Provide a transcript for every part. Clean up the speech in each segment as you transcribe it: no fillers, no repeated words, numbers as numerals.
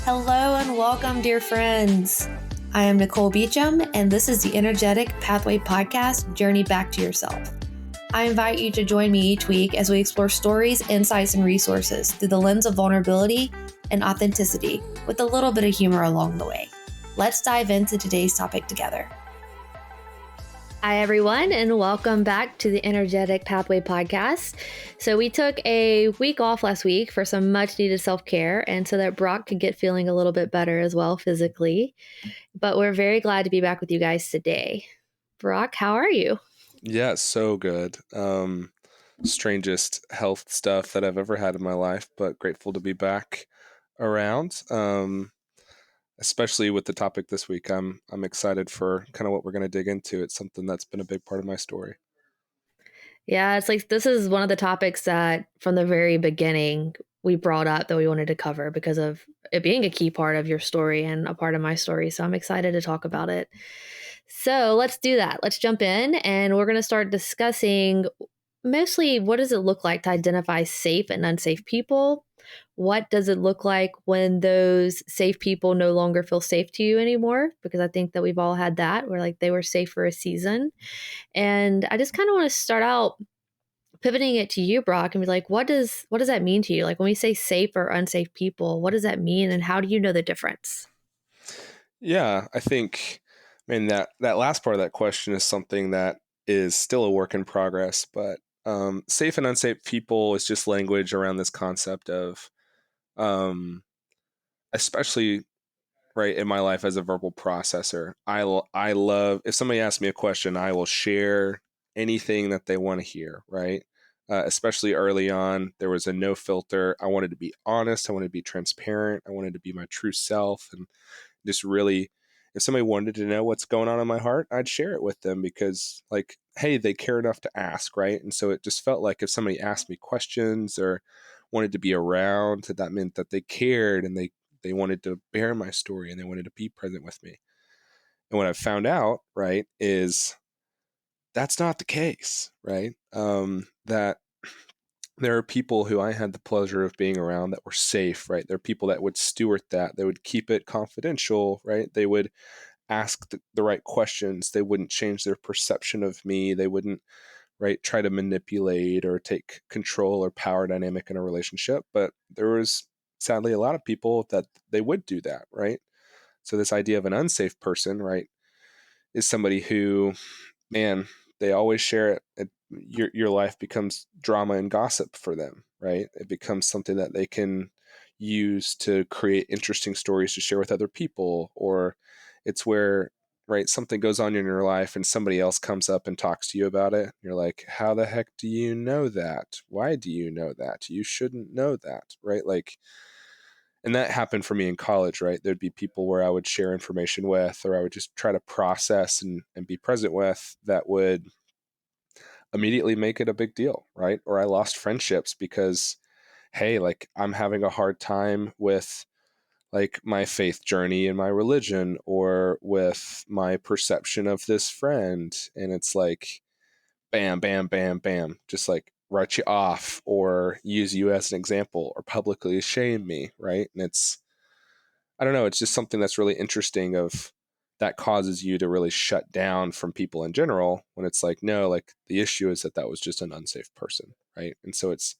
Hello and welcome, dear friends. I am Nicole Beecham, and this is the Energetic Pathway Podcast, Journey Back to Yourself. I invite you to join me each week as we explore stories, insights, and resources through the lens of vulnerability and authenticity, with a little bit of humor along the way. Let's dive into today's topic together. Hi, everyone, and welcome back to the Energetic Pathway Podcast. So we took a week off last week for some much needed self-care and so that Brock could get feeling a little bit better as well physically. But we're very glad to be back with you guys today. Brock, how are you? Yeah, so good. Strangest health stuff that I've ever had in my life, but grateful to be back around. Especially with the topic this week. I'm excited for kind of what we're going to dig into. It's something that's been a big part of my story. Yeah, it's like this is one of the topics that from the very beginning we brought up that we wanted to cover because of it being a key part of your story and a part of my story. So I'm excited to talk about it. So let's do that. Let's jump in and we're going to start discussing mostly what does it look like to identify safe and unsafe people? What does it look like when those safe people no longer feel safe to you anymore? Because I think that we've all had that where like they were safe for a season. And I just kind of want to start out pivoting it to you, Brock, and be like, what does that mean to you? Like when we say safe or unsafe people, what does that mean and how do you know the difference? Yeah, I think, that last part of that question is something that is still a work in progress, but safe and unsafe people is just language around this concept of, especially right in my life as a verbal processor. I love if somebody asks me a question, I will share anything that they want to hear, right? Especially early on, there was a no filter. I wanted to be honest. I wanted to be transparent. I wanted to be my true self. And just really, if somebody wanted to know what's going on in my heart, I'd share it with them because, like, hey, they care enough to ask, right? And so it just felt like if somebody asked me questions or wanted to be around, that meant that they cared and they wanted to bear my story and they wanted to be present with me. And what I've found out, right, is that's not the case, right? That there are people who I had the pleasure of being around that were safe, right? There are people that would steward that. They would keep it confidential, right? They would ask the right questions. They wouldn't change their perception of me. They wouldn't, right, try to manipulate or take control or power dynamic in a relationship. But there was sadly a lot of people that they would do that, right? So this idea of an unsafe person, right, is somebody who, man, they always share it. Your life becomes drama and gossip for them, right? It becomes something that they can use to create interesting stories to share with other people, or it's where, right, something goes on in your life and somebody else comes up and talks to you about it. You're like, how the heck do you know that? Why do you know that? You shouldn't know that, right? Like, and that happened for me in college, right? There'd be people where I would share information with, or I would just try to process and be present with that would immediately make it a big deal, right? Or I lost friendships because, hey, like I'm having a hard time with like my faith journey and my religion or with my perception of this friend. And it's like, bam, bam, bam, bam, just like write you off or use you as an example or publicly shame me, right? And it's, I don't know, it's just something that's really interesting of that causes you to really shut down from people in general when it's like, no, like the issue is that that was just an unsafe person, right? And so it's,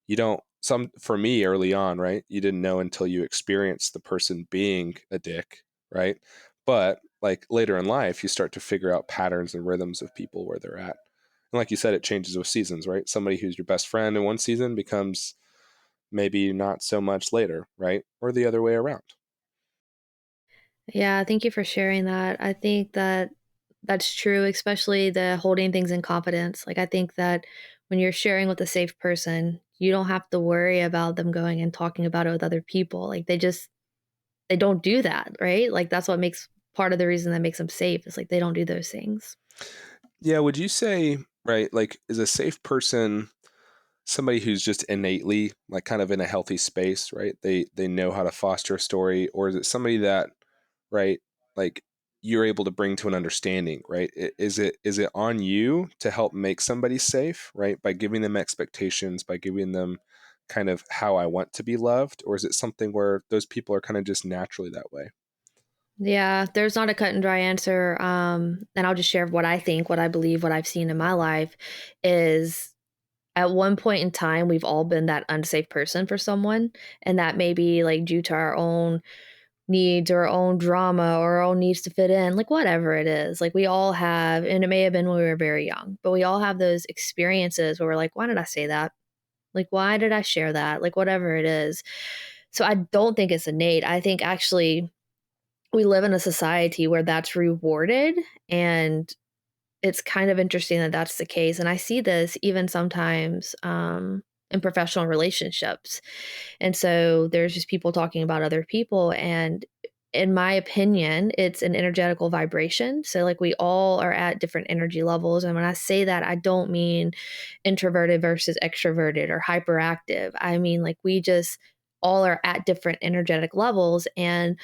you don't, some, for me early on, right? You didn't know until you experienced the person being a dick, right? But like later in life, you start to figure out patterns and rhythms of people where they're at. And like you said, it changes with seasons, right? Somebody who's your best friend in one season becomes maybe not so much later, right? Or the other way around. Yeah, thank you for sharing that. I think that that's true, especially the holding things in confidence. Like I think that when you're sharing with a safe person, you don't have to worry about them going and talking about it with other people. Like they don't do that, right? Like that's what makes part of the reason that makes them safe is like they don't do those things. Yeah, would you say, right, like is a safe person somebody who's just innately like kind of in a healthy space, right? They know how to foster a story, or is it somebody that, right, like you're able to bring to an understanding, right? Is it on you to help make somebody safe, right? By giving them expectations, by giving them kind of how I want to be loved, or is it something where those people are kind of just naturally that way? Yeah, there's not a cut and dry answer. And I'll just share what I think, what I believe, what I've seen in my life is at one point in time, we've all been that unsafe person for someone. And that may be like due to our own needs or our own drama or our own needs to fit in, like whatever it is. Like we all have, and it may have been when we were very young, but we all have those experiences where we're like, why did I say that? Like, why did I share that? Like, whatever it is. So I don't think it's innate. I think actually we live in a society where that's rewarded, and it's kind of interesting that that's the case, and I see this even sometimes, in professional relationships, and so there's just people talking about other people, and in my opinion, it's an energetical vibration, so, like, we all are at different energy levels, and when I say that, I don't mean introverted versus extroverted or hyperactive. I mean, like, we just all are at different energetic levels, and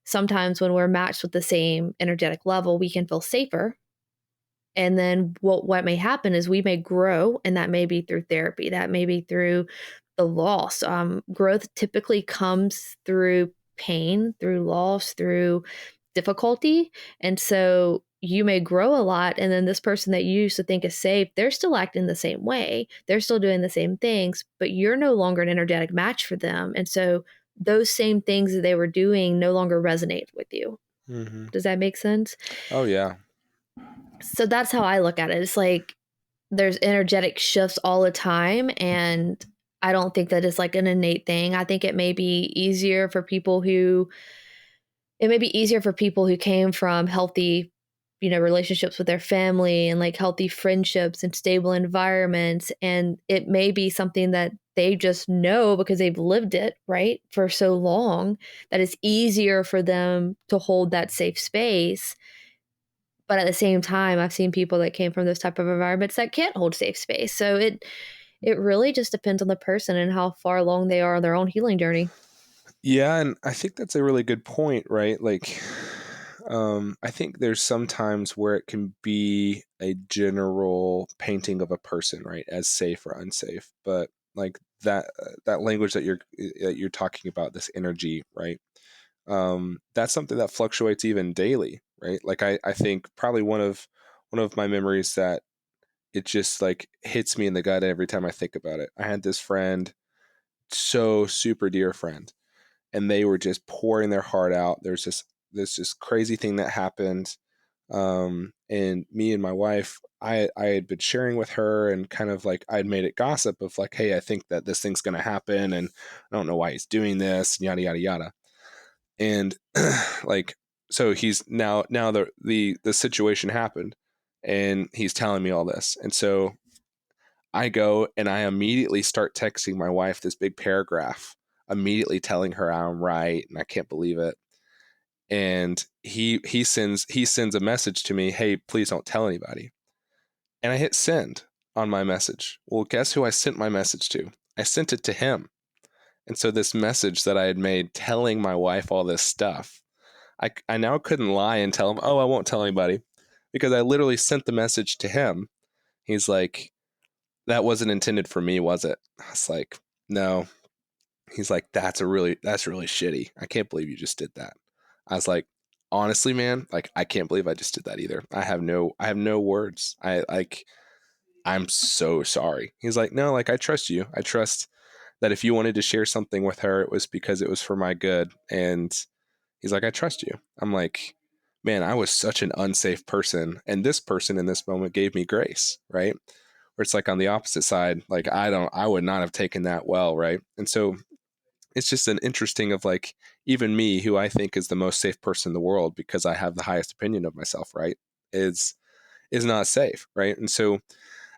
sometimes when we're matched with the same energetic level, we can feel safer. And then what may happen is we may grow, and that may be through therapy, that may be through the loss. Growth typically comes through pain, through loss, through difficulty. And so you may grow a lot, and then this person that you used to think is safe, they're still acting the same way. They're still doing the same things, but you're no longer an energetic match for them. And so those same things that they were doing no longer resonate with you. Hmm. Does that make sense? Oh yeah. So that's how I look at it. It's like there's energetic shifts all the time, and I don't think that it's like an innate thing. I think it may be easier for people who came from healthy, relationships with their family and like healthy friendships and stable environments, and it may be something that they just know because they've lived it, right, for so long that it's easier for them to hold that safe space. But at the same time, I've seen people that came from those type of environments that can't hold safe space. So it really just depends on the person and how far along they are on their own healing journey. Yeah, and I think that's a really good point, right? Like, I think there's some times where it can be a general painting of a person, right, as safe or unsafe. But like that language that you're talking about, this energy, right? That's something that fluctuates even daily, right? Like I think probably one of my memories that it just like hits me in the gut every time I think about it. I had this friend, so super dear friend, and they were just pouring their heart out. There's this crazy thing that happened, and me and my wife, I had been sharing with her, and kind of like I'd made it gossip of like, hey, I think that this thing's going to happen, and I don't know why he's doing this, and yada yada yada, and like so he's now the situation happened, and he's telling me all this, and so I go and I immediately start texting my wife this big paragraph, immediately telling her I'm right and I can't believe it. And he sends a message to me, "Hey, please don't tell anybody." And I hit send on my message. Well, guess who I sent my message to? I sent it to him. And so this message that I had made telling my wife all this stuff, I now couldn't lie and tell him, "Oh, I won't tell anybody," because I literally sent the message to him. He's like, "That wasn't intended for me, was it?" I was like, "No." He's like, that's really shitty. I can't believe you just did that." I was like, honestly, man, like I can't believe I just did that either. I have no words. I'm so sorry. He's like, no, like I trust you. I trust that if you wanted to share something with her, it was because it was for my good. And he's like, I trust you. I'm like, man, I was such an unsafe person. And this person in this moment gave me grace, right? Where it's like on the opposite side, like I would not have taken that well, right? And so it's just an interesting of like, even me, who I think is the most safe person in the world because I have the highest opinion of myself, right? Is is not safe, right? And so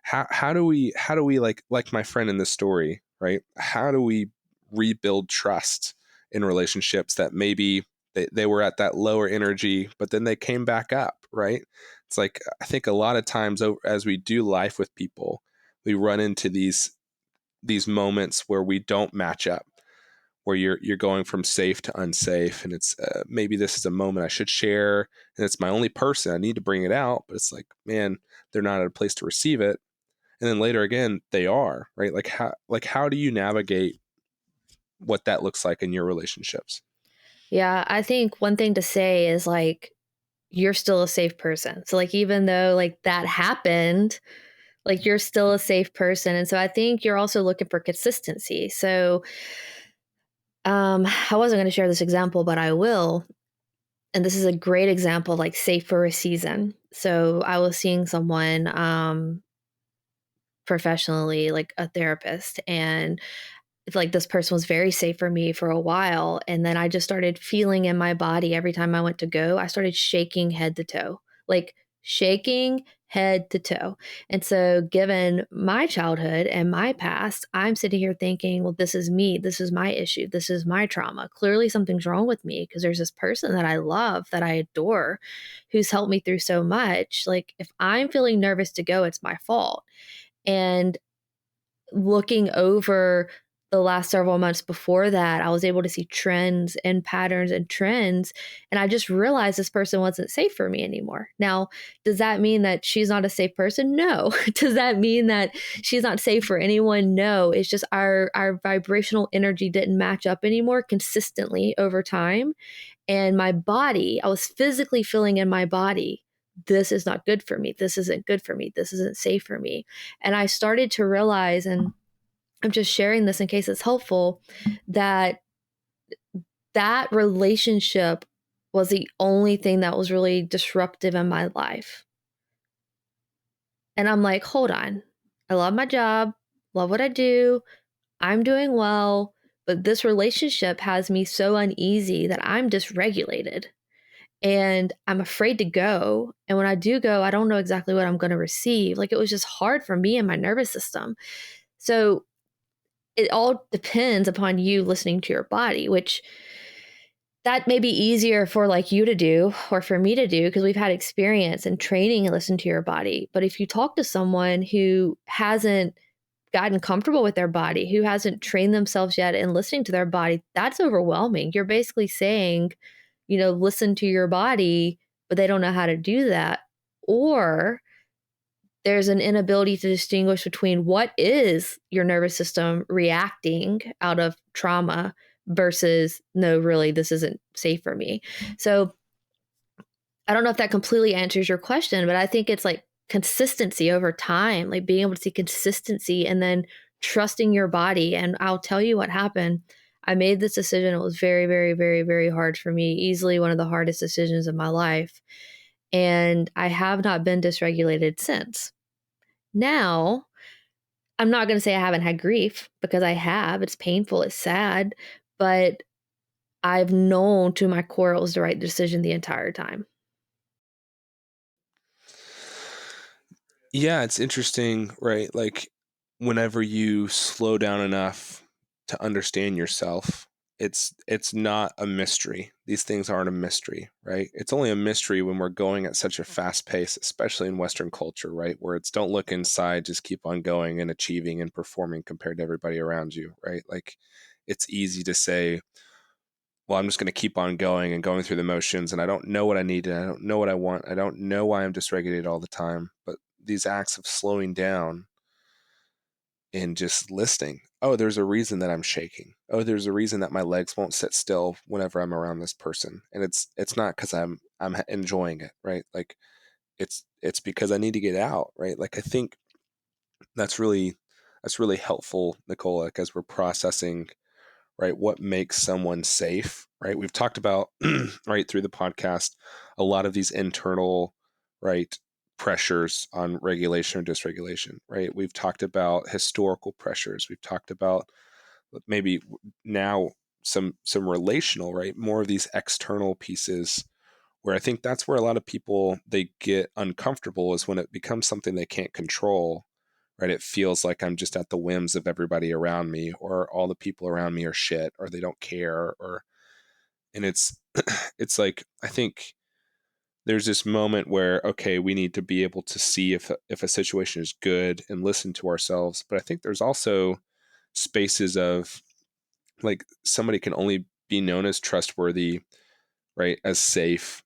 how do we like my friend in this story, right? How do we rebuild trust in relationships that maybe they were at that lower energy, but then they came back up, right? It's like I think a lot of times as we do life with people, we run into these moments where we don't match up, where you're going from safe to unsafe, and it's maybe this is a moment I should share, and it's my only person, I need to bring it out, but it's like, man, they're not at a place to receive it, and then later again they are, right? Like how do you navigate what that looks like in your relationships? Yeah, I think one thing to say is like you're still a safe person. So like even though like that happened, like you're still a safe person. And so I think you're also looking for consistency. So I wasn't going to share this example, but I will. And this is a great example, like safe for a season. So I was seeing someone professionally, like a therapist, and like this person was very safe for me for a while. And then I just started feeling in my body every time I went to go, I started shaking head to toe, like shaking head to toe. And so, given my childhood and my past, I'm sitting here thinking, well, this is me. This is my issue. This is my trauma. Clearly, something's wrong with me because there's this person that I love, that I adore, who's helped me through so much. Like, if I'm feeling nervous to go, it's my fault. And looking over the last several months before that, I was able to see trends and patterns and trends. And I just realized this person wasn't safe for me anymore. Now, does that mean that she's not a safe person? No. Does that mean that she's not safe for anyone? No. It's just our vibrational energy didn't match up anymore consistently over time. And my body, I was physically feeling in my body, this is not good for me. This isn't good for me. This isn't safe for me. And I started to realize, and I'm just sharing this in case it's helpful, that that relationship was the only thing that was really disruptive in my life. And I'm like, hold on. I love my job, love what I do, I'm doing well, but this relationship has me so uneasy that I'm dysregulated. And I'm afraid to go. And when I do go, I don't know exactly what I'm going to receive. Like it was just hard for me and my nervous system. So it all depends upon you listening to your body, which that may be easier for like you to do or for me to do because we've had experience and training and listen to your body. But if you talk to someone who hasn't gotten comfortable with their body, who hasn't trained themselves yet in listening to their body, that's overwhelming. You're basically saying, listen to your body, but they don't know how to do that. Or there's an inability to distinguish between what is your nervous system reacting out of trauma versus, no, really, this isn't safe for me. So I don't know if that completely answers your question, but I think it's like consistency over time, like being able to see consistency and then trusting your body. And I'll tell you what happened. I made this decision. It was very, very, very, very hard for me, easily one of the hardest decisions of my life. And I have not been dysregulated since. Now, I'm not going to say I haven't had grief because I have. It's painful, it's sad, but I've known to my core it was the right decision the entire time. Yeah, it's interesting, right? Like whenever you slow down enough to understand yourself, it's not a mystery. These things aren't a mystery, right? It's only a mystery when we're going at such a fast pace, especially in Western culture, right? Where it's don't look inside, just keep on going and achieving and performing compared to everybody around you, right? Like it's easy to say, well, I'm just going to keep on going and going through the motions, and I don't know what I need, and I don't know what I want. I don't know why I'm dysregulated all the time. But these acts of slowing down and just listening. Oh, there's a reason that I'm shaking. Oh, there's a reason that my legs won't sit still whenever I'm around this person, and it's not because I'm enjoying it, right? Like it's because I need to get out, right? Like I think that's really that's really helpful, Nicole. Like as we're processing, right, what makes someone safe, right? We've talked about right through the podcast a lot of these internal, right, pressures on regulation or dysregulation, right? We've talked about historical pressures. We've talked about maybe now some relational, right? More of these external pieces where I think that's where a lot of people they get uncomfortable is when it becomes something they can't control, right? It feels like I'm just at the whims of everybody around me, or all the people around me are shit, or they don't care, or and it's it's like I think there's this moment where okay, we need to be able to see if a situation is good and listen to ourselves, but I think there's also spaces of like somebody can only be known as trustworthy, right, as safe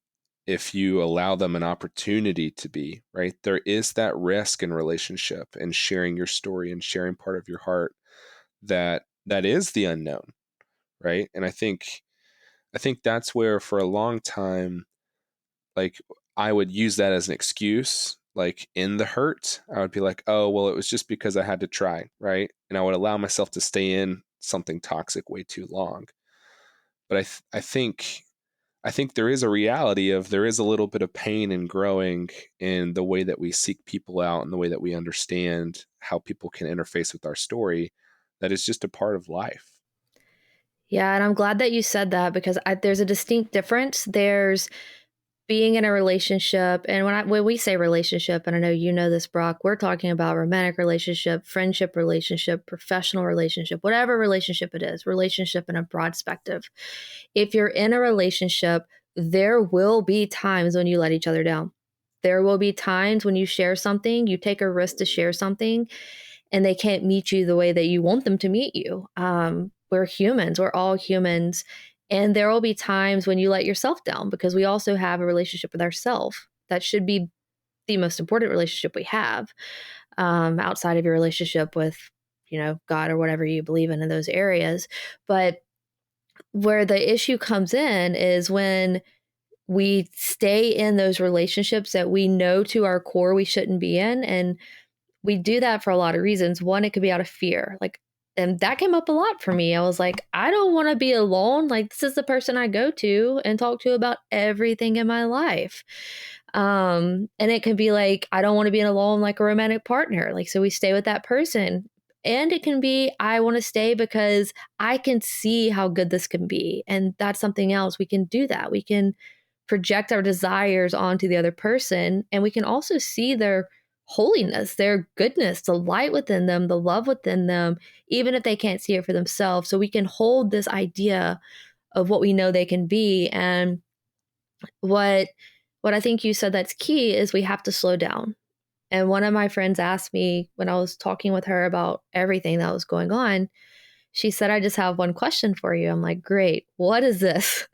if you allow them an opportunity to be, right? There is that risk in relationship and sharing your story and sharing part of your heart that is the unknown, right? And I think that's where for a long time, like I would use that as an excuse, like in the hurt. I would be like, oh, well, it was just because I had to try, right? And I would allow myself to stay in something toxic way too long. But I think there is a reality of there is a little bit of pain in growing in the way that we seek people out and the way that we understand how people can interface with our story. That is just a part of life. Yeah, and I'm glad that you said that because there's a distinct difference. There's being in a relationship, and when we say relationship, and I know you know this, Brock, we're talking about romantic relationship, friendship relationship, professional relationship, whatever relationship it is, relationship in a broad spectrum. If you're in a relationship, there will be times when you let each other down. There will be times when you share something, you take a risk to share something, and they can't meet you the way that you want them to meet you. We're humans, we're all humans. And there will be times when you let yourself down because we also have a relationship with ourselves. That should be the most important relationship we have, outside of your relationship with, God or whatever you believe in those areas. But where the issue comes in is when we stay in those relationships that we know to our core we shouldn't be in. And we do that for a lot of reasons. One, it could be out of fear. And that came up a lot for me. I was like, I don't want to be alone. Like, this is the person I go to and talk to about everything in my life. And it can be like, I don't want to be alone like a romantic partner. Like, so we stay with that person. And it can be, I want to stay because I can see how good this can be. And that's something else. We can do that. We can project our desires onto the other person. And we can also see their holiness, their goodness, the light within them, the love within them, even if they can't see it for themselves. So we can hold this idea of what we know they can be. And what I think you said that's key is we have to slow down. And one of my friends asked me when I was talking with her about everything that was going on, she said, I just have one question for you. I'm like, great. What is this?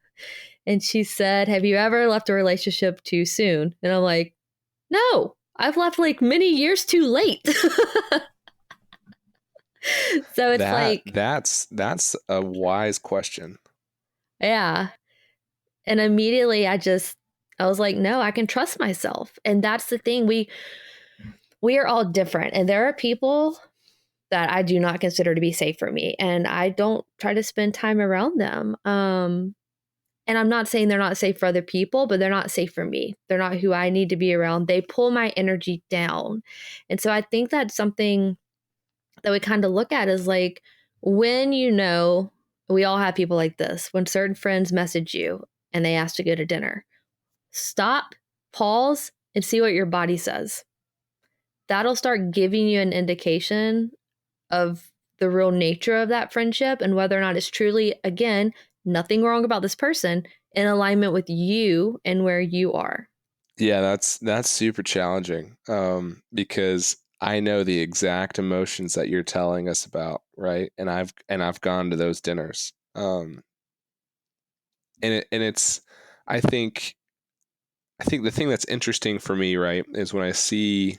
And she said, have you ever left a relationship too soon? And I'm like, no, I've left like many years too late. So it's That like, that's a wise question. yeah. And immediately I was like, no, I can trust myself. And that's the thing. We are all different. And there are people that I do not consider to be safe for me. And I don't try to spend time around them. And I'm not saying they're not safe for other people, but they're not safe for me. They're not who I need to be around. They pull my energy down. And so I think that's something that we kind of look at is like when we all have people like this, when certain friends message you and they ask to go to dinner, stop, pause, and see what your body says. That'll start giving you an indication of the real nature of that friendship and whether or not it's truly, again, nothing wrong about this person, in alignment with you and where you are. Yeah, that's super challenging, because I know the exact emotions that you're telling us about, right? And I've gone to those dinners, and it's I think I think the thing that's interesting for me, right, is when I see,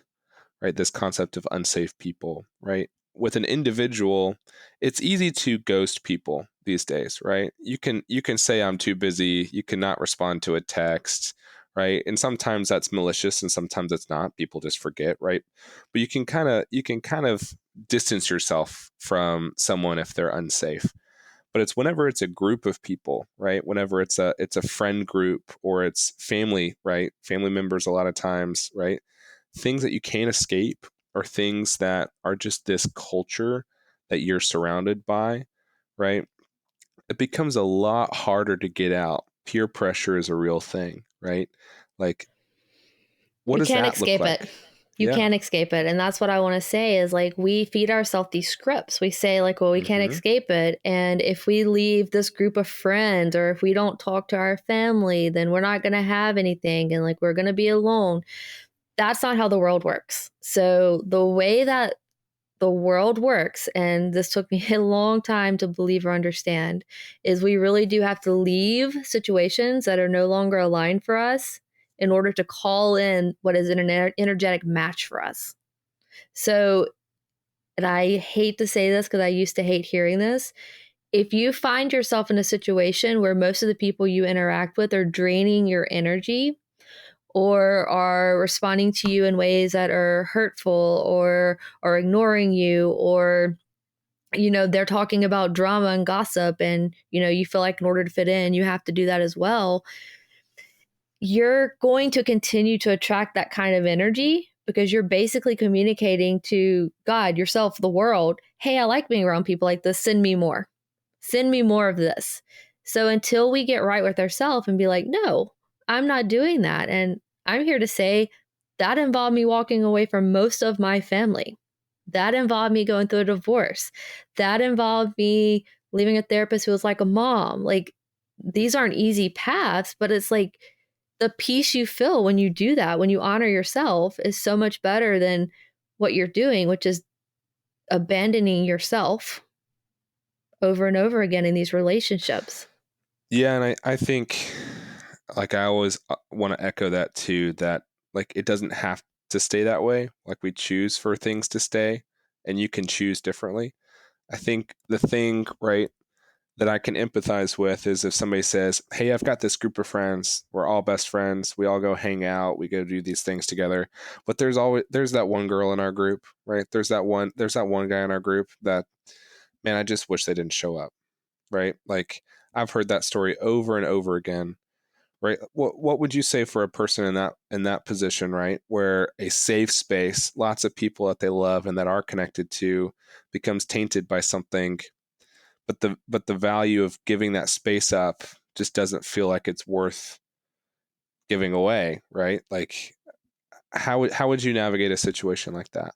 right, this concept of unsafe people, right? With an individual, it's easy to ghost people these days, right? You can say I'm too busy, you cannot respond to a text, right? And sometimes that's malicious and sometimes it's not. People just forget, right? But you can kind of distance yourself from someone if they're unsafe. But it's whenever it's a group of people, right? Whenever it's a friend group or it's family, right? Family members a lot of times, right? Things that you can't escape or things that are just this culture that you're surrounded by, right? It becomes a lot harder to get out. Peer pressure is a real thing, right? Like, what You does can't that look escape it. like? You Yeah. can't escape it. And that's what I want to say is like we feed ourselves these scripts. We say, like, well, we can't Hmm. escape it. And if we leave this group of friends or if we don't talk to our family, then we're not going to have anything and like we're going to be alone. That's not how the world works. So the way that the world works, and this took me a long time to believe or understand, is we really do have to leave situations that are no longer aligned for us in order to call in what is an energetic match for us. So, and I hate to say this because I used to hate hearing this. If you find yourself in a situation where most of the people you interact with are draining your energy or are responding to you in ways that are hurtful or are ignoring you, or they're talking about drama and gossip, and you feel like in order to fit in you have to do that as well, you're going to continue to attract that kind of energy because you're basically communicating to God, yourself, the world, hey, I like being around people like this, send me more. Send me more of this. So until we get right with ourselves and be like, no, I'm not doing that. And I'm here to say that involved me walking away from most of my family. That involved me going through a divorce. That involved me leaving a therapist who was like a mom. Like, these aren't easy paths, but it's like the peace you feel when you do that, when you honor yourself, is so much better than what you're doing, which is abandoning yourself over and over again in these relationships. Yeah, and I think, like, I always want to echo that too, that like it doesn't have to stay that way. Like, we choose for things to stay, and you can choose differently. I think the thing, right, that I can empathize with is if somebody says, "Hey, I've got this group of friends. We're all best friends. We all go hang out. We go do these things together." But there's that one girl in our group, right? There's that one guy in our group that, man, I just wish they didn't show up, right? Like, I've heard that story over and over again, right? What would you say for a person in that position, right, where a safe space, lots of people that they love and that are connected to, becomes tainted by something, but the value of giving that space up just doesn't feel like it's worth giving away, right? Like, how would you navigate a situation like that?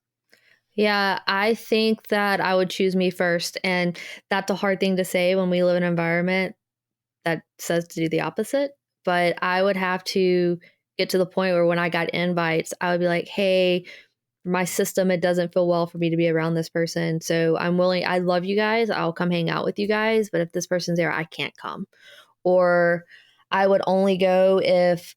Yeah, I think that I would choose me first. And that's a hard thing to say when we live in an environment that says to do the opposite. But I would have to get to the point where when I got invites, I would be like, hey, my system, it doesn't feel well for me to be around this person. So I'm willing, I love you guys. I'll come hang out with you guys. But if this person's there, I can't come. Or I would only go if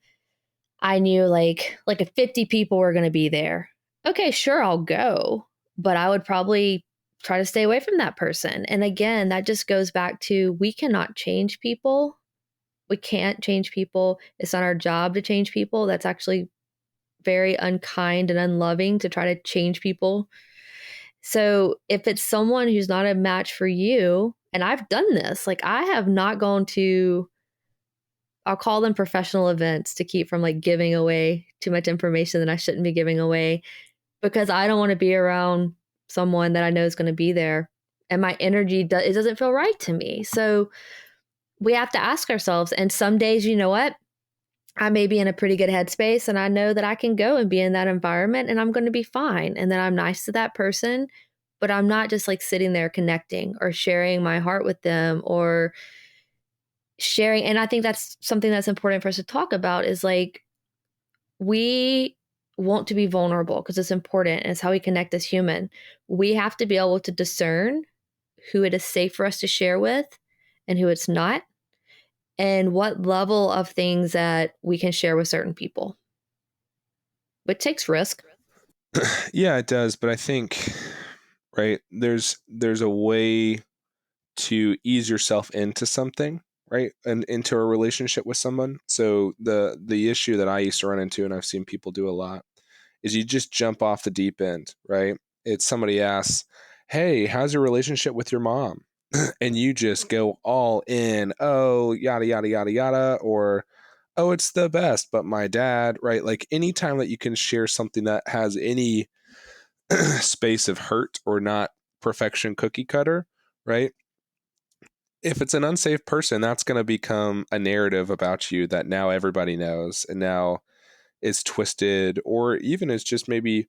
I knew like if 50 people were going to be there. Okay, sure, I'll go, but I would probably try to stay away from that person. And again, that just goes back to we cannot change people. We can't change people. It's not our job to change people. That's actually very unkind and unloving to try to change people. So if it's someone who's not a match for you, and I've done this, like I have not gone to, I'll call them professional events to keep from like giving away too much information that I shouldn't be giving away, because I don't want to be around someone that I know is going to be there and my energy it doesn't feel right to me. So we have to ask ourselves, and some days, you know what? I may be in a pretty good headspace and I know that I can go and be in that environment and I'm going to be fine. And then I'm nice to that person, but I'm not just like sitting there connecting or sharing my heart with them or sharing. And I think that's something that's important for us to talk about is like, we want to be vulnerable because it's important and it's how we connect as human. We have to be able to discern who it is safe for us to share with and who it's not, and what level of things that we can share with certain people, which takes risk. Yeah, it does, but I think, right, there's a way to ease yourself into something, right, and into a relationship with someone. So the issue that I used to run into, and I've seen people do a lot, is you just jump off the deep end, right? It's somebody asks, "Hey, how's your relationship with your mom?" And you just go all in, "Oh, yada yada yada yada," or, "Oh, it's the best, but my dad," right? Like, anytime that you can share something that has any space of hurt or not perfection cookie cutter, right? If it's an unsafe person, that's going to become a narrative about you that now everybody knows and now is twisted, or even is just maybe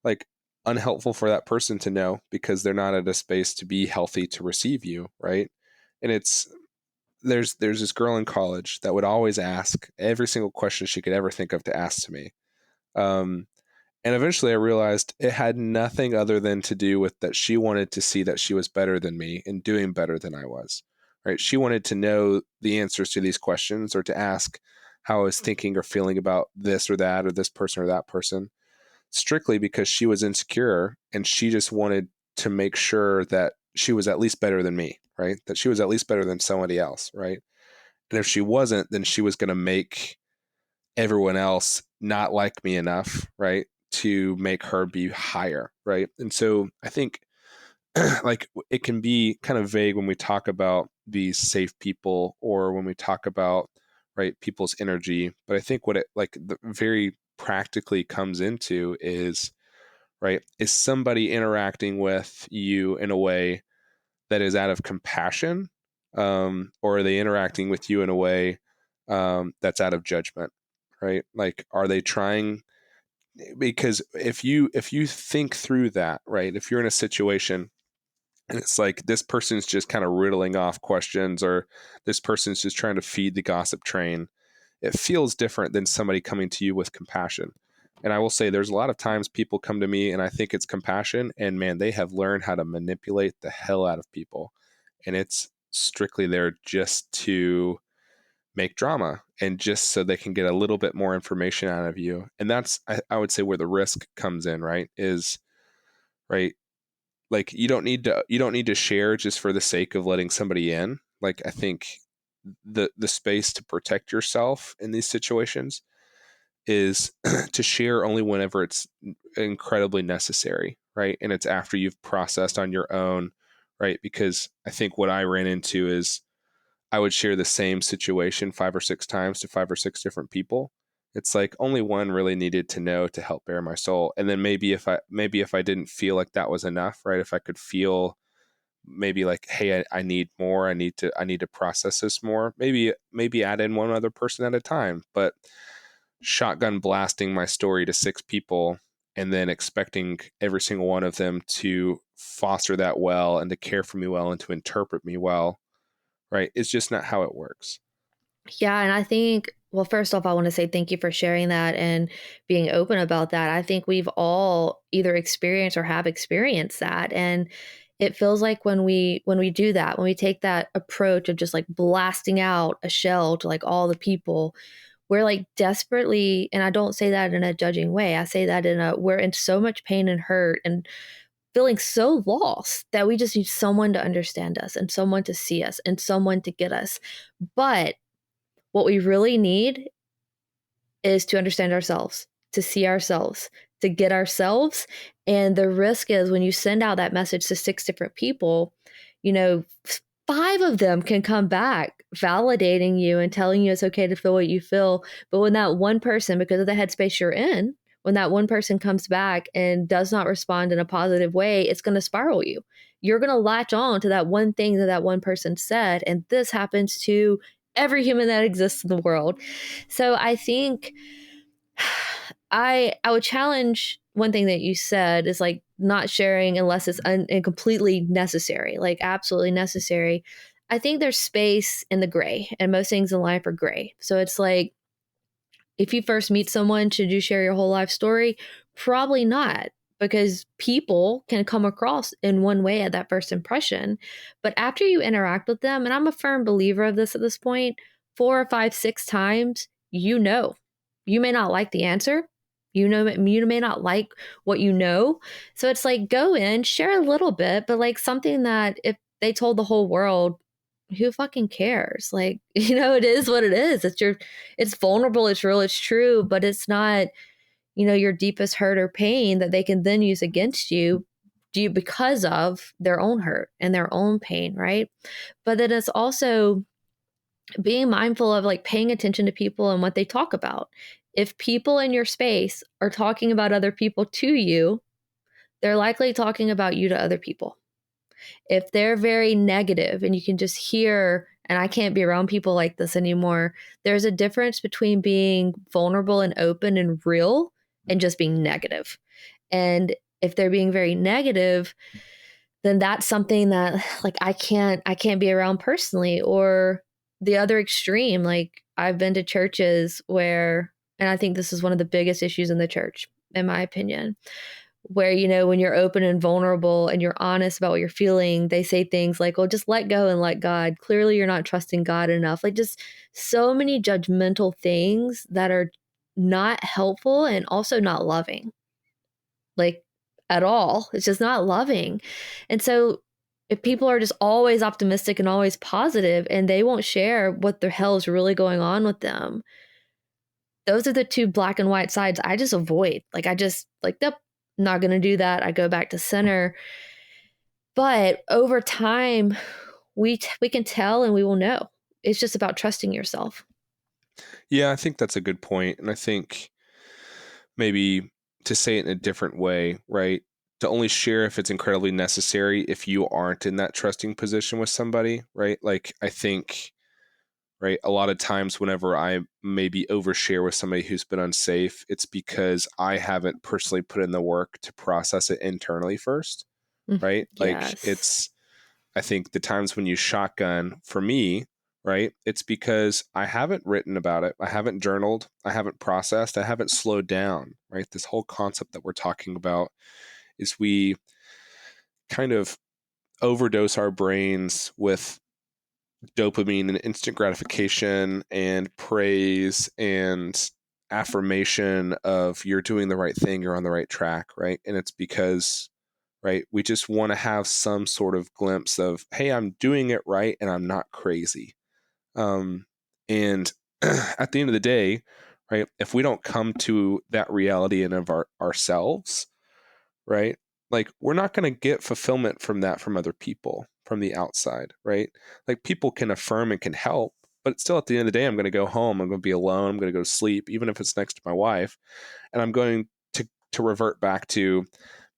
like unhelpful for that person to know because they're not at a space to be healthy to receive you, right? And it's there's this girl in college that would always ask every single question she could ever think of to ask to me. Um, and eventually I realized it had nothing other than to do with that she wanted to see that she was better than me and doing better than I was. Right? She wanted to know the answers to these questions or to ask how I was thinking or feeling about this or that or this person or that person, strictly because she was insecure and she just wanted to make sure that she was at least better than me, right? That she was at least better than somebody else, right? And if she wasn't, then she was going to make everyone else not like me enough, right? To make her be higher, right? And so I think like it can be kind of vague when we talk about these safe people or when we talk about right people's energy, but I think what it like the very practically comes into is right is somebody interacting with you in a way that is out of compassion, or are they interacting with you in a way that's out of judgment, right? Like are they trying, because if you think through that, right, if you're in a situation and it's like this person's just kind of riddling off questions or this person's just trying to feed the gossip train, it feels different than somebody coming to you with compassion. And I will say there's a lot of times people come to me and I think it's compassion, and man, they have learned how to manipulate the hell out of people. And it's strictly there just to make drama and just so they can get a little bit more information out of you. And that's, I would say, where the risk comes in, right? Is right, like you don't need to share just for the sake of letting somebody in. Like I think the space to protect yourself in these situations is to share only whenever it's incredibly necessary, right? And it's after you've processed on your own, right? Because I think what I ran into is I would share the same situation 5 or 6 times to 5 or 6 different people. It's like only one really needed to know to help bear my soul. And then maybe if I didn't feel like that was enough, right? If I could feel maybe like, hey, I need more, I need to process this more, maybe add in one other person at a time. But shotgun blasting my story to 6 people and then expecting every single one of them to foster that well and to care for me well and to interpret me well, right? It's just not how it works. Yeah, and I think, well, first off, I want to say thank you for sharing that and being open about that. I think we've all either experienced or have experienced that, and it feels like when we do that, when we take that approach of just like blasting out a shell to like all the people, we're like desperately, and I don't say that in a judging way. I say that in a we're in so much pain and hurt and feeling so lost that we just need someone to understand us and someone to see us and someone to get us. But what we really need is to understand ourselves, to see ourselves, to get ourselves. And the risk is when you send out that message to 6 different people, you know, 5 of them can come back validating you and telling you it's okay to feel what you feel. But when that one person, because of the headspace you're in, when that one person comes back and does not respond in a positive way, it's going to spiral you. You're going to latch on to that one thing that that one person said. And this happens to every human that exists in the world. So I think I would challenge one thing that you said is like not sharing unless it's and completely necessary, like absolutely necessary. I think there's space in the gray, and most things in life are gray. So it's like if you first meet someone, should you share your whole life story? Probably not, because people can come across in one way at that first impression. But after you interact with them, and I'm a firm believer of this at this point, 4 or 5, 6 times, you know. You may not like the answer. You may not like what you know. So it's like go in, share a little bit, but like something that if they told the whole world, who fucking cares? Like, it is what it is. It's vulnerable, it's real, it's true, but it's not, your deepest hurt or pain that they can then use against you because of their own hurt and their own pain, right? But then it's also being mindful of like paying attention to people and what they talk about. If people in your space are talking about other people to you, they're likely talking about you to other people. If they're very negative and you can just hear, and I can't be around people like this anymore, there's a difference between being vulnerable and open and real and just being negative. And if they're being very negative, then that's something that like I can't be around personally. Or the other extreme, like I've been to churches where, and I think this is one of the biggest issues in the church, in my opinion, where, when you're open and vulnerable and you're honest about what you're feeling, they say things like, well, just let go and let God. Clearly, you're not trusting God enough. Like, just so many judgmental things that are not helpful and also not loving, like at all. It's just not loving. And so, if people are just always optimistic and always positive and they won't share what the hell is really going on with them, those are the two black and white sides I just avoid. Like, I just, like, nope, not going to do that. I go back to center. But over time, we can tell and we will know. It's just about trusting yourself. Yeah, I think that's a good point. And I think maybe to say it in a different way, right? To only share if it's incredibly necessary if you aren't in that trusting position with somebody, right? Like, I think, right, a lot of times whenever I maybe overshare with somebody who's been unsafe, it's because I haven't personally put in the work to process it internally first, Mm, right? Like, yes. I think the times when you shotgun for me, right, it's because I haven't written about it. I haven't journaled. I haven't processed. I haven't slowed down, right? This whole concept that we're talking about is we kind of overdose our brains with dopamine and instant gratification and praise and affirmation of you're doing the right thing, you're on the right track, right? And it's because, right, we just want to have some sort of glimpse of, hey, I'm doing it right and I'm not crazy. And at the end of the day, right, if we don't come to that reality in of ourselves, right, like we're not going to get fulfillment from that from other people from the outside, right? Like people can affirm and can help, but still at the end of the day, I'm going to go home, I'm going to be alone, I'm going to go to sleep, even if it's next to my wife, and I'm going to revert back to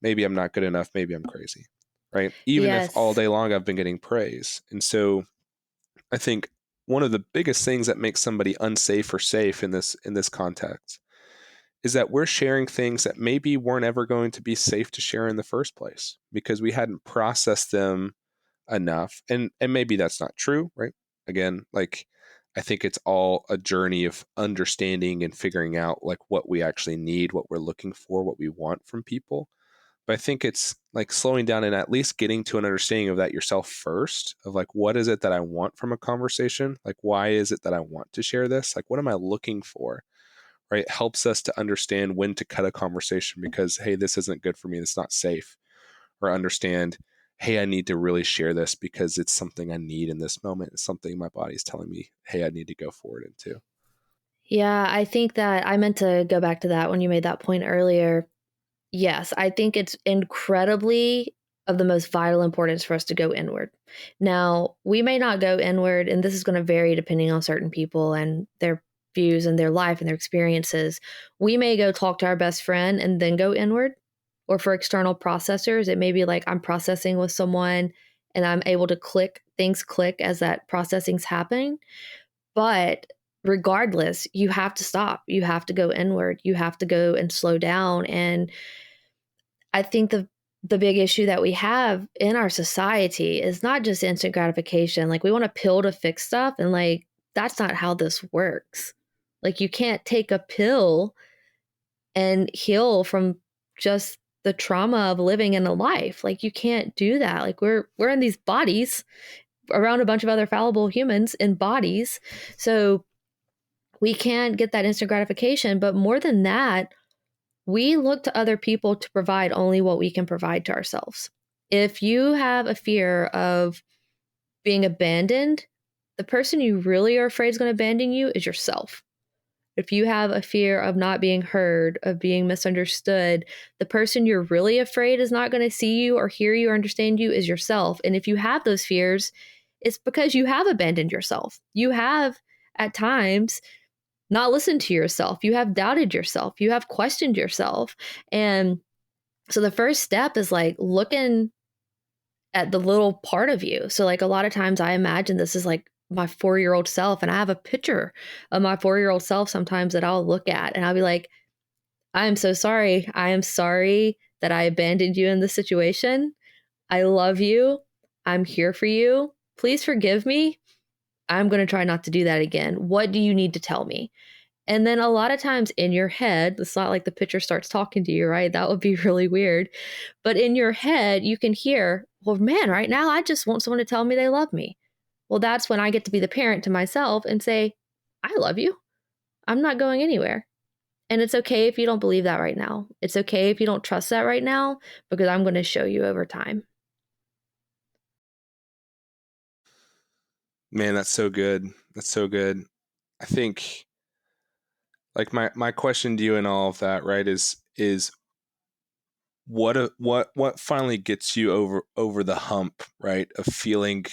maybe I'm not good enough, maybe I'm crazy, right? Even if all Yes. day long I've been getting praise. And so I think one of the biggest things that makes somebody unsafe or safe in this context is that we're sharing things that maybe weren't ever going to be safe to share in the first place because we hadn't processed them enough. And maybe that's not true, right? Again, like I think it's all a journey of understanding and figuring out like what we actually need, what we're looking for, what we want from people. But I think it's like slowing down and at least getting to an understanding of that yourself first, of like, what is it that I want from a conversation? Like, why is it that I want to share this? Like, what am I looking for? Right? It helps us to understand when to cut a conversation because, hey, this isn't good for me. It's not safe. Or understand, hey, I need to really share this because it's something I need in this moment. It's something my body's telling me, hey, I need to go forward into. Yeah, I think that I meant to go back to that when you made that point earlier. Yes, I think it's incredibly of the most vital importance for us to go inward. Now, we may not go inward, and this is going to vary depending on certain people and their views and their life and their experiences. We may go talk to our best friend and then go inward. Or for external processors, it may be like I'm processing with someone and I'm able to things click as that processing's happening. But regardless, you have to stop. You have to go inward. You have to go and slow down. And I think the big issue that we have in our society is not just instant gratification. Like we want a pill to fix stuff, and like that's not how this works. Like you can't take a pill and heal from just the trauma of living in a life. Like you can't do that. Like we're in these bodies around a bunch of other fallible humans in bodies. So we can get that instant gratification, but more than that, we look to other people to provide only what we can provide to ourselves. If you have a fear of being abandoned, the person you really are afraid is going to abandon you is yourself. If you have a fear of not being heard, of being misunderstood, the person you're really afraid is not going to see you or hear you or understand you is yourself. And if you have those fears, it's because you have abandoned yourself. You have, at times, not listened to yourself. You have doubted yourself. You have questioned yourself. And so the first step is like looking at the little part of you. So, like, a lot of times I imagine this is like my 4-year-old self, and I have a picture of my 4-year-old self sometimes that I'll look at and I'll be like, I am so sorry. I am sorry that I abandoned you in this situation. I love you. I'm here for you. Please forgive me. I'm going to try not to do that again. What do you need to tell me? And then a lot of times in your head, it's not like the picture starts talking to you, right? That would be really weird. But in your head, you can hear, well, man, right now, I just want someone to tell me they love me. Well, that's when I get to be the parent to myself and say, I love you. I'm not going anywhere. And it's okay if you don't believe that right now. It's okay if you don't trust that right now, because I'm going to show you over time. Man, that's so good. That's so good. I think like my question to you and all of that, right, is what finally gets you over the hump, right, of feeling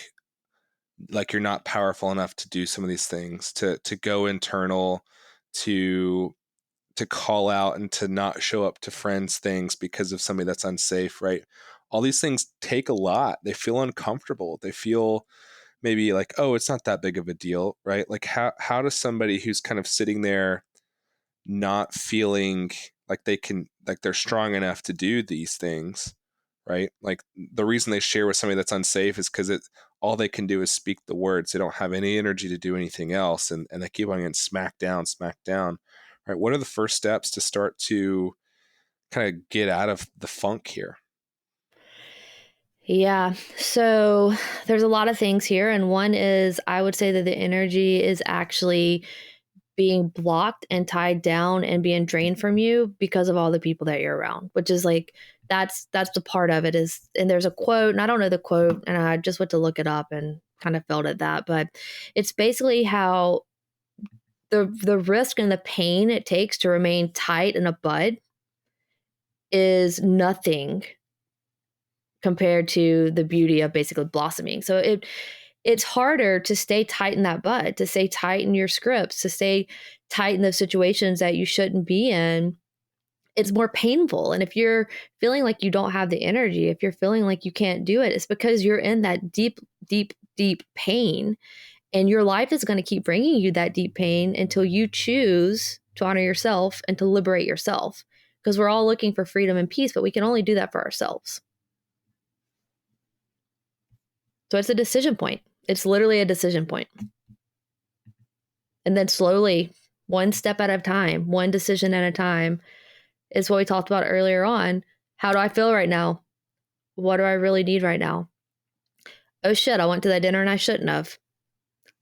like you're not powerful enough to do some of these things, to go internal, to to call out and to not show up to friends things because of somebody that's unsafe, right? All these things take a lot. They feel uncomfortable. They feel maybe like, oh, it's not that big of a deal, right? Like how does somebody who's kind of sitting there not feeling like they can, like they're strong enough to do these things, right? Like the reason they share with somebody that's unsafe is because it all they can do is speak the words. They don't have any energy to do anything else, and they keep on getting smacked down. Right? What are the first steps to start to kind of get out of the funk here? Yeah. So there's a lot of things here. And one is I would say that the energy is actually being blocked and tied down and being drained from you because of all the people that you're around, which is like that's the part of it is. And there's a quote, and I don't know the quote, and I just went to look it up and kind of felt at that, but it's basically how the risk and the pain it takes to remain tight in a bud is nothing compared to the beauty of basically blossoming. So it's harder to stay tight in that bud, to stay tight in your scripts, to stay tight in those situations that you shouldn't be in. It's more painful. And if you're feeling like you don't have the energy, if you're feeling like you can't do it, it's because you're in that deep, deep, deep pain. And your life is going to keep bringing you that deep pain until you choose to honor yourself and to liberate yourself. Because we're all looking for freedom and peace, but we can only do that for ourselves. So it's a decision point. It's literally a decision point. And then slowly, one step at a time, one decision at a time, is what we talked about earlier on. How do I feel right now? What do I really need right now? Oh shit, I went to that dinner and I shouldn't have.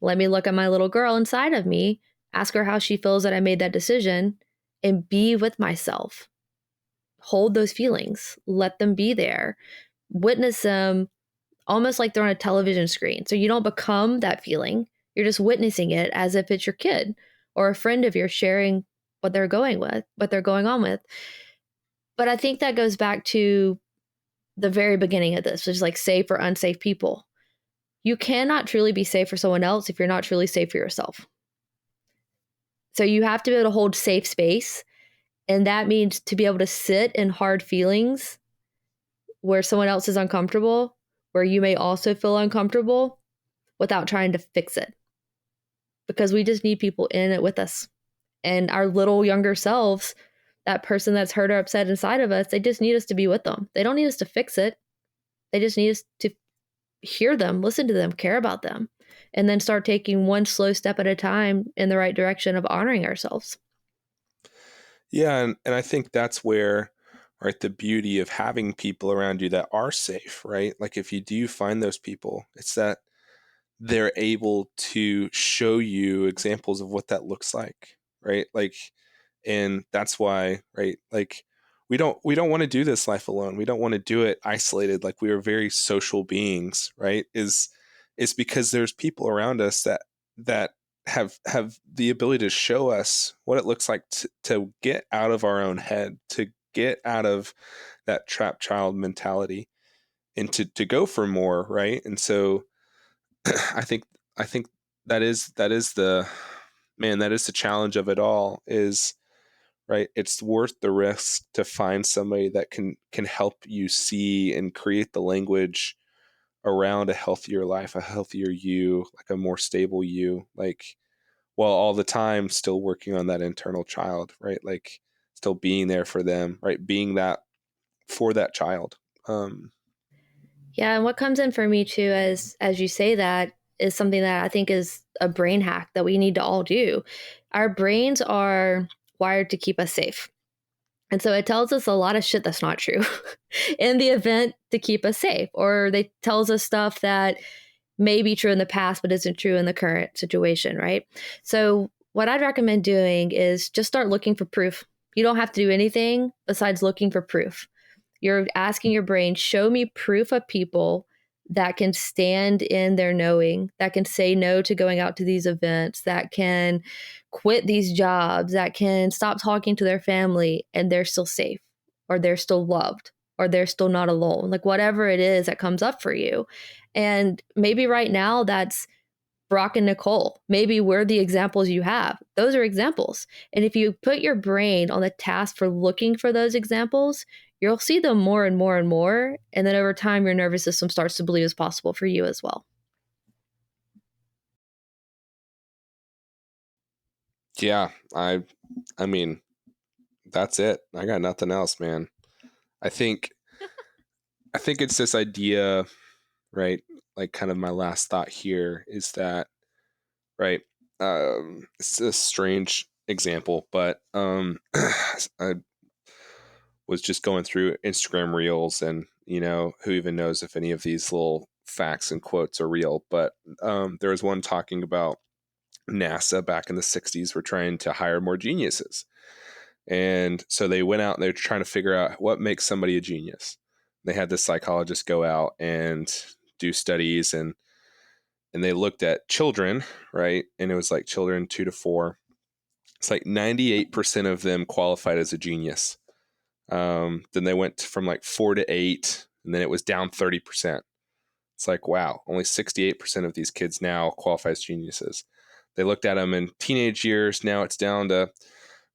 Let me look at my little girl inside of me, ask her how she feels that I made that decision, and be with myself. Hold those feelings, let them be there, witness them almost like they're on a television screen. So you don't become that feeling. You're just witnessing it as if it's your kid or a friend of yours sharing what they're going on with. But I think that goes back to the very beginning of this, which is like safe or unsafe people. You cannot truly be safe for someone else if you're not truly safe for yourself. So you have to be able to hold safe space. And that means to be able to sit in hard feelings where someone else is uncomfortable, where you may also feel uncomfortable without trying to fix it. Because we just need people in it with us. And our little younger selves, that person that's hurt or upset inside of us, they just need us to be with them. They don't need us to fix it. They just need us to hear them, listen to them, care about them, and then start taking one slow step at a time in the right direction of honoring ourselves. Yeah, and I think that's where, right, the beauty of having people around you that are safe, right? Like if you do find those people, it's that they're able to show you examples of what that looks like, right? Like, and that's why, right, like we don't want to do this life alone. We don't want to do it isolated. Like we are very social beings, right? Is because there's people around us that have the ability to show us what it looks like to get out of our own head, to get out of that trapped child mentality, and to go for more, right? And so I think I think that is the, man, that is the challenge of it all, is right, it's worth the risk to find somebody that can help you see and create the language around a healthier life, a healthier you, like a more stable you, like while all the time still working on that internal child, right? Like still being there for them, right? Being that for that child. um Yeah, and what comes in for me too, as you say that, is something that I think is a brain hack that we need to all do. Our brains are wired to keep us safe. And so it tells us a lot of shit that's not true in the event to keep us safe, or they tells us stuff that may be true in the past but isn't true in the current situation, right? So what I'd recommend doing is just start looking for proof. You don't have to do anything besides looking for proof. You're asking your brain, show me proof of people that can stand in their knowing, that can say no to going out to these events, that can quit these jobs, that can stop talking to their family and they're still safe, or they're still loved, or they're still not alone. Like whatever it is that comes up for you. And maybe right now that's Brock and Nicole. Maybe we're the examples you have. Those are examples. And if you put your brain on the task for looking for those examples, you'll see them more and more and more. And then over time, your nervous system starts to believe it's possible for you as well. Yeah, I mean, that's it. I got nothing else, man. I think I think it's this idea, right? Like kind of my last thought here is that, right? It's a strange example, but I was just going through Instagram reels, and who even knows if any of these little facts and quotes are real, but there was one talking about NASA back in the 60s were trying to hire more geniuses. And so they went out and they were trying to figure out what makes somebody a genius. They had this psychologist go out and do studies, and they looked at children, right? And it was like children 2 to 4. It's like 98% of them qualified as a genius. Then they went from like 4 to 8, and then it was down 30%. It's like, wow, only 68% of these kids now qualify as geniuses. They looked at them in teenage years. Now it's down to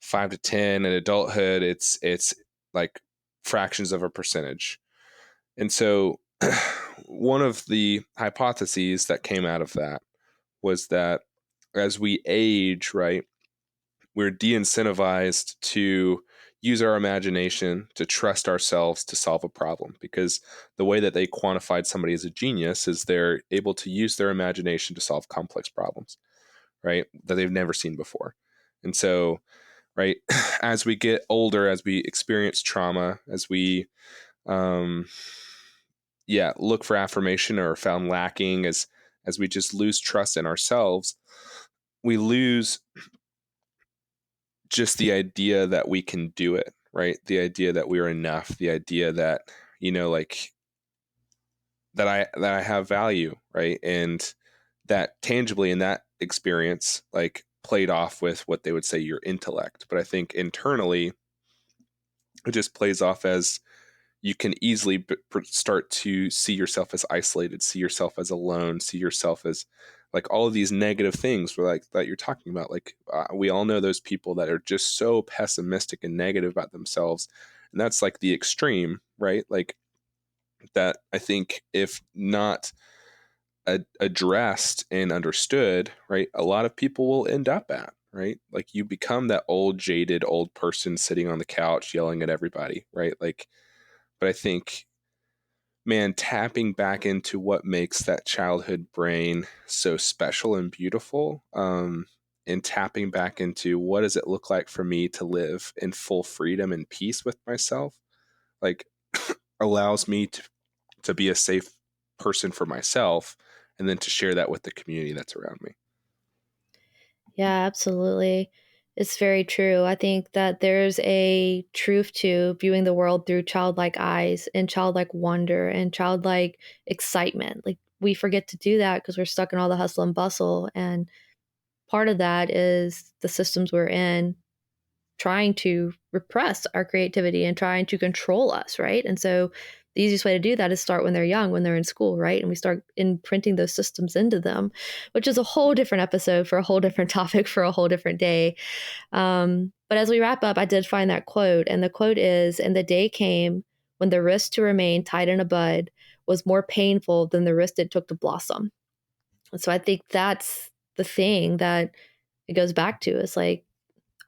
5 to 10. In adulthood, it's like fractions of a percentage. And so one of the hypotheses that came out of that was that as we age, right, we're de-incentivized to use our imagination, to trust ourselves to solve a problem, because the way that they quantified somebody as a genius is they're able to use their imagination to solve complex problems, right, that they've never seen before. And so, right, as we get older, as we experience trauma, as we um look for affirmation or found lacking, as we just lose trust in ourselves, we lose just the idea that we can do it, right? The idea that we're enough, the idea that, like that I have value, right? And that tangibly in that experience, like played off with what they would say your intellect. But I think internally, it just plays off as you can easily start to see yourself as isolated, see yourself as alone, see yourself as like all of these negative things where like that you're talking about. Like we all know those people that are just so pessimistic and negative about themselves, and that's like the extreme, right? Like that. I think if not addressed and understood, right, a lot of people will end up at, right, like you become that old jaded old person sitting on the couch yelling at everybody, right? Like, but I think, man, tapping back into what makes that childhood brain so special and beautiful, and tapping back into what does it look like for me to live in full freedom and peace with myself, like allows me to be a safe person for myself, and then to share that with the community that's around me. Yeah, absolutely. It's very true. I think that there's a truth to viewing the world through childlike eyes and childlike wonder and childlike excitement. Like we forget to do that because we're stuck in all the hustle and bustle. And part of that is the systems we're in trying to repress our creativity and trying to control us, right? And so the easiest way to do that is start when they're young, when they're in school, right? And we start imprinting those systems into them, which is a whole different episode for a whole different topic for a whole different day. But as we wrap up, I did find that quote, and the quote is, "And the day came when the risk to remain tied in a bud was more painful than the risk it took to blossom." And so I think that's the thing that it goes back to. It's like,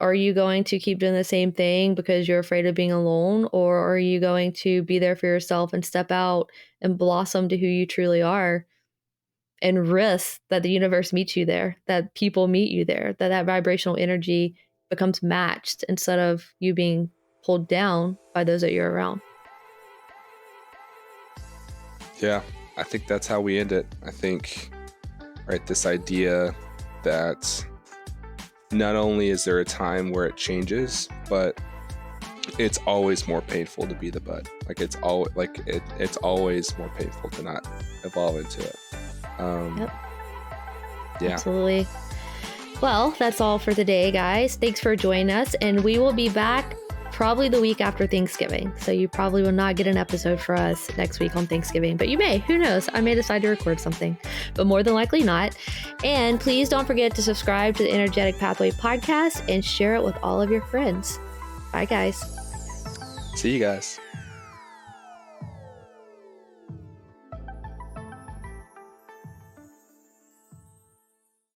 are you going to keep doing the same thing because you're afraid of being alone? Or are you going to be there for yourself and step out and blossom to who you truly are and risk that the universe meets you there, that people meet you there, that vibrational energy becomes matched instead of you being pulled down by those that you're around. Yeah, I think that's how we end it. I think, right, this idea that not only is there a time where it changes, but it's always more painful to be the bud. Like it's always more painful to not evolve into it. Yep. Yeah. Absolutely. Well, that's all for today, guys. Thanks for joining us, and we will be back probably the week after Thanksgiving. So you probably will not get an episode for us next week on Thanksgiving, but you may. Who knows? I may decide to record something, but more than likely not. And please don't forget to subscribe to the Energetic Pathway podcast and share it with all of your friends. Bye, guys. See you guys.